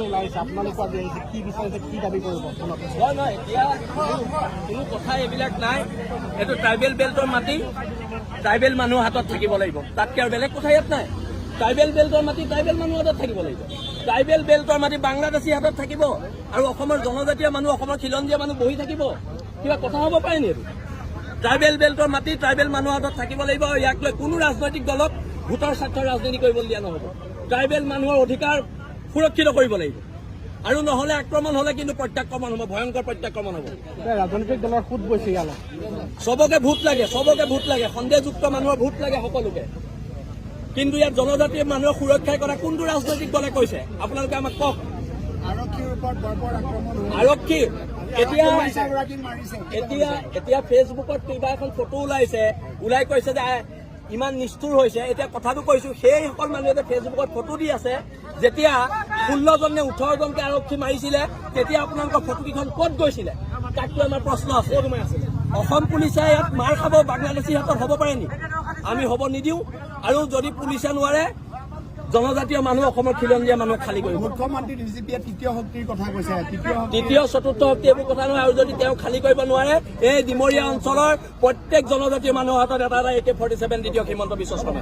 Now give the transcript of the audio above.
ওলাইছে আপোনালোকৰ আজি আহিছে কি বিচাৰিছে কি দাবী কৰিব নহয় এতিয়া কোনো কথা এইবিলাক নাই এইটো ট্ৰাইবেল বেল্টৰ মাটি ট্ৰাইবেল মানুহৰ হাতত থাকিব লাগিব তাতকৈ আৰু বেলেগ কথা ইয়াত নাই ট্ৰাইবেল বেল্টৰ মাটি ট্ৰাইবেল মানুহৰ হাতত থাকিব লাগিব ট্ৰাইবেল বেল্টৰ মাটি বাংলাদেশী হাতত থাকিব আৰু অসমৰ জনজাতীয় মানুহ অসমৰ খিলঞ্জীয়া মানুহ বহি থাকিব কিবা কথা হ'ব পাৰে নেকি ট্ৰাইবেল বেল্টৰ মাটি ট্ৰাইবেল মানুহৰ হাতত থাকিব লাগিব আৰু ইয়াক লৈ কোনো ৰাজনৈতিক দলক ভোটৰ স্বাৰ্থৰ ৰাজনীতি কৰিবলৈ দিয়া নহ'ব ট্ৰাইবেল মানুহৰ অধিকাৰ সুৰক্ষিত কৰিব লাগিব আৰু নহ'লে আক্ৰমণ হ'লে কিন্তু প্ৰত্যাক্ৰমণ হ'ব ভয়ংকৰ প্ৰত্যাক্ৰমণ হ'ব ৰাজনৈতিক দলৰ সুদ গৈছে ইয়ালৈ চবকে ভোট লাগে সন্দেহযুক্ত মানুহৰ ভোট লাগে সকলোকে কিন্তু ইয়াত জনজাতীয় মানুহৰ সুৰক্ষাৰ কথা কোনটো ৰাজনৈতিক দলে কৈছে আপোনালোকে আমাক কওক আৰক্ষী এতিয়া ফেচবুকত কিবা এখন ফটো ওলাই কৈছে যে ইমান নিষ্ঠুৰ হৈছে এতিয়া কথাটো কৈছো সেইসকল মানুহে ফেচবুকত ফটো দি আছে যেতিয়া 16জন নে 18জনকে আৰক্ষী মাৰিছিলে তেতিয়া আপোনালোকৰ ফটোকেইখন ক'ত গৈছিলে তাকটো আমাৰ প্ৰশ্ন আছে অসম পুলিচে ইয়াত মাৰ খাব বাংলাদেশী হাতত হ'ব পাৰে নেকি আমি হ'ব নিদিওঁ আৰু যদি পুলিচে নোৱাৰে জনজাতীয় মানুহ অসমৰ খিলঞ্জীয়া মানুহক খালী কৰিব মুখ্যমন্ত্ৰী ডিজিপিয়ে তৃতীয় শক্তিৰ কথা কৈছে তৃতীয় চতুৰ্থ শক্তি এইবোৰ কথা নহয় আৰু যদি তেওঁ খালী কৰিব নোৱাৰে এই ডিমৰীয়া অঞ্চলৰ প্ৰত্যেক জনজাতীয় মানুহৰ হাতত এটা AK-47 দ্বিতীয় হিমন্ত বিশ্ব শৰ্মা